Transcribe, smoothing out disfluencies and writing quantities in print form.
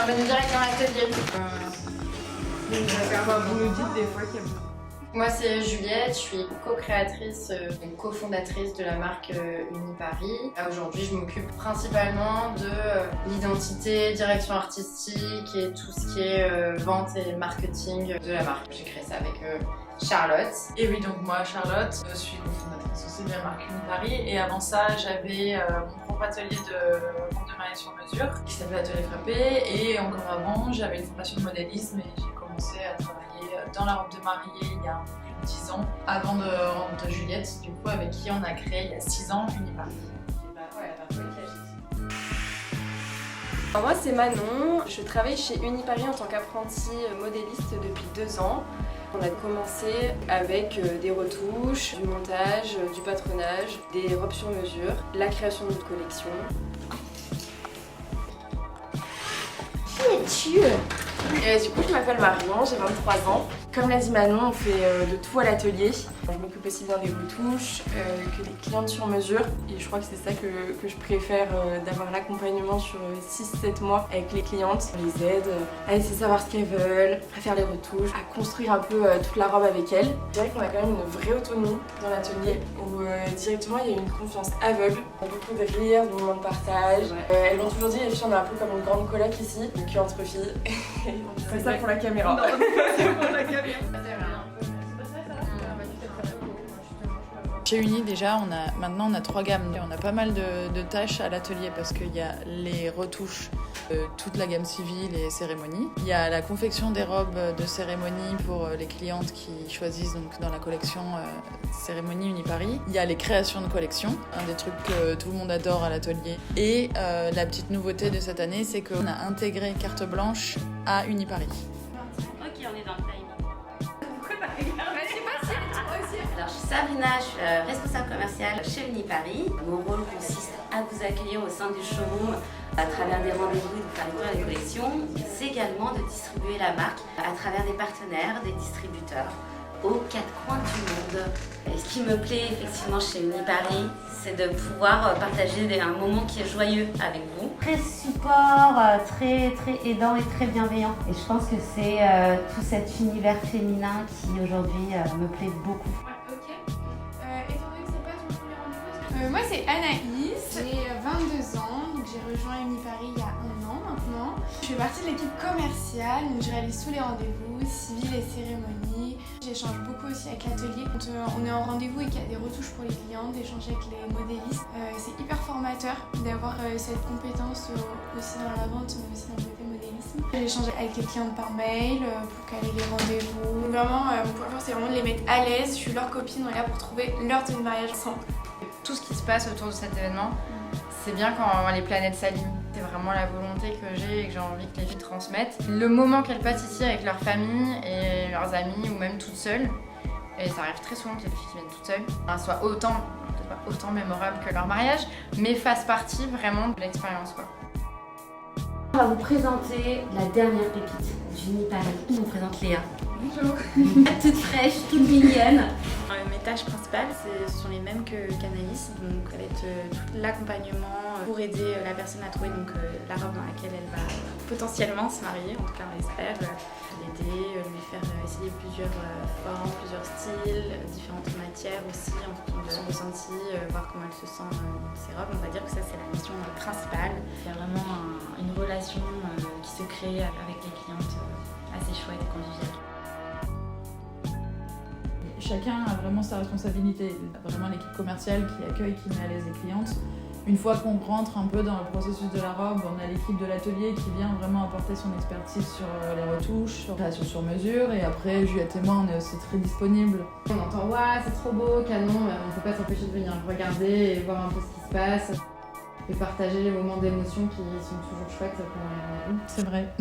Bienvenue direct dans l'atelier. Vous nous dites des fois qu'il y a... Moi c'est Juliette, je suis co-créatrice et cofondatrice de la marque Uniparis. Aujourd'hui je m'occupe principalement de l'identité, direction artistique et tout ce qui est vente et marketing de la marque. J'ai créé ça avec Charlotte. Et oui, donc moi Charlotte, je suis cofondatrice aussi de la marque Uniparis et avant ça j'avais mon propre atelier de vente de mariage sur mesure qui s'appelait Atelier Frappé et encore avant j'avais une formation de modélisme et j'ai commencé à travailler dans la robe de mariée il y a un peu plus de 10 ans avant de rencontrer Juliette, du coup avec qui on a créé il y a 6 ans Uniparis. Alors moi c'est Manon, je travaille chez Uniparis en tant qu'apprentie modéliste depuis 2 ans. On a commencé avec des retouches, du montage, du patronage, des robes sur mesure, la création d'une collection. Qui es-tu ? Du coup, je m'appelle Marion, j'ai 23 ans. Comme l'a dit Manon, on fait de tout à l'atelier. Je m'occupe aussi bien des retouches que des clientes sur mesure. Et je crois que c'est ça que je préfère, d'avoir l'accompagnement sur 6-7 mois avec les clientes. On les aide à essayer de savoir ce qu'elles veulent, à faire les retouches, à construire un peu toute la robe avec elles. Je dirais qu'on a quand même une vraie autonomie dans l'atelier où directement il y a une confiance aveugle. Beaucoup de rire, de moments de partage. Elles l'ont toujours dit, les filles, on est un peu comme une grande coloc ici, donc entre filles. C'est ça pour la caméra. Non, c'est pour la caméra. Chez Uni déjà, maintenant on a 3 gammes. On a pas mal de tâches à l'atelier parce qu'il y a les retouches de toute la gamme civile et cérémonie. Il y a la confection des robes de cérémonie pour les clientes qui choisissent donc dans la collection cérémonie Uniparis. Il y a les créations de collection, un des trucs que tout le monde adore à l'atelier. Et la petite nouveauté de cette année, c'est qu'on a intégré carte blanche à Uniparis. Ok, on est dans le timing. Alors, je suis Sabrina, je suis responsable commerciale chez Uniparis. Mon rôle consiste à vous accueillir au sein du showroom à travers des rendez-vous, de faire découvrir les collections. C'est également de distribuer la marque à travers des partenaires, des distributeurs aux 4 coins du monde. Et ce qui me plaît effectivement chez Uniparis, c'est de pouvoir partager un moment qui est joyeux avec vous. Très support, très aidant et très bienveillant. Et je pense que c'est tout cet univers féminin qui aujourd'hui me plaît beaucoup. Ok. Étant donné que c'est pas ton premier rendez-vous, moi c'est Anaïs, j'ai 22 ans, donc j'ai rejoint Uniparis il y a 1 an maintenant. Je fais partie de l'équipe commerciale, donc je réalise tous les rendez-vous, civils et cérémonies. J'échange beaucoup aussi avec l'atelier. Quand on est en rendez-vous et qu'il y a des retouches pour les clients, d'échanger avec les modélistes. C'est hyper formateur d'avoir cette compétence aussi dans la vente, mais aussi dans le côté modélisme. J'échange avec les clientes par mail pour caler les rendez-vous. Vraiment, mon point fort, c'est vraiment de les mettre à l'aise. Je suis leur copine, on est là pour trouver leur tenue de mariage ensemble. Tout ce qui se passe autour de cet événement, c'est bien quand les planètes s'alignent. C'est vraiment la volonté que j'ai et que j'ai envie que les filles transmettent. Le moment qu'elles passent ici avec leur famille et leurs amis ou même toutes seules, et ça arrive très souvent qu'il y ait des filles qui viennent toutes seules, soit peut-être pas autant mémorable que leur mariage, mais fassent partie vraiment de l'expérience, quoi. On va vous présenter la dernière pépite d'Uniparis. Je vous présente Léa. Bonjour. Toute fraîche, toute mignonne. Mes tâches principales, ce sont les mêmes qu'Anaïs, donc ça va être tout l'accompagnement pour aider la personne à trouver la robe dans laquelle elle va potentiellement se marier, en tout cas on l'espère, l'aider, lui faire essayer plusieurs formes, plusieurs styles, différentes matières aussi en fonction de son ressenti, voir comment elle se sent dans ses robes. On va dire que ça c'est la mission principale. Il y a vraiment une relation qui se crée avec les clientes assez chouette et conviviale. Chacun a vraiment sa responsabilité. Vraiment l'équipe commerciale qui accueille, qui met à l'aise les clientes. Une fois qu'on rentre un peu dans le processus de la robe, on a l'équipe de l'atelier qui vient vraiment apporter son expertise sur les retouches, sur la création sur mesure. Et après, Juliette et moi, on est aussi très disponibles. On entend « Waouh, c'est trop beau, canon !» On peut pas s'empêcher de venir regarder et voir un peu ce qui se passe. Et partager les moments d'émotion qui sont toujours chouettes pendant les rendez-vous. C'est vrai.